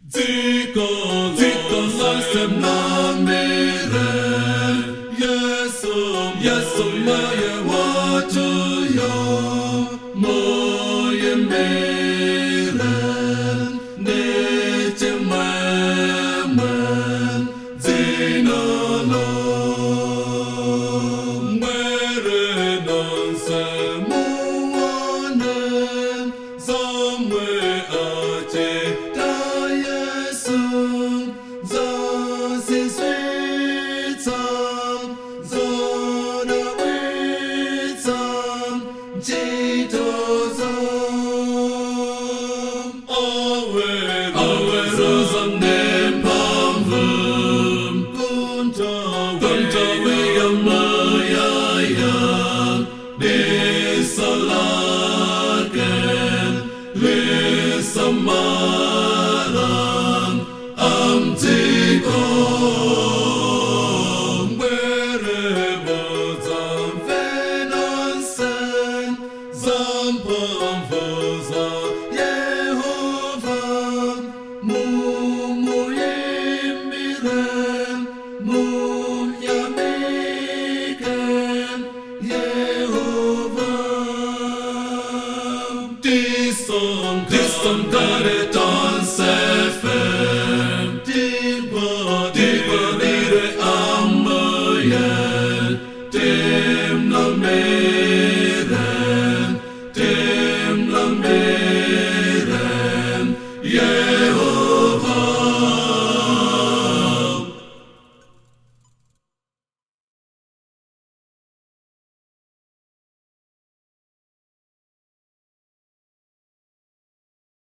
Ziko lasem namire Yesu moje watu yo Moje mire Neche meme Zina lo Mere non se muone Zamwe ache da Yesu Zasi sweetsam Zona witsam Jitozam Awe rosam nem pamvum Kunta wiyam Nisalaken Lisamaram Amtikom Werebozam Venonsen Zampamvoza Yehovah Mumuyimiren Mumyamiken Yehovah Disson kare tansen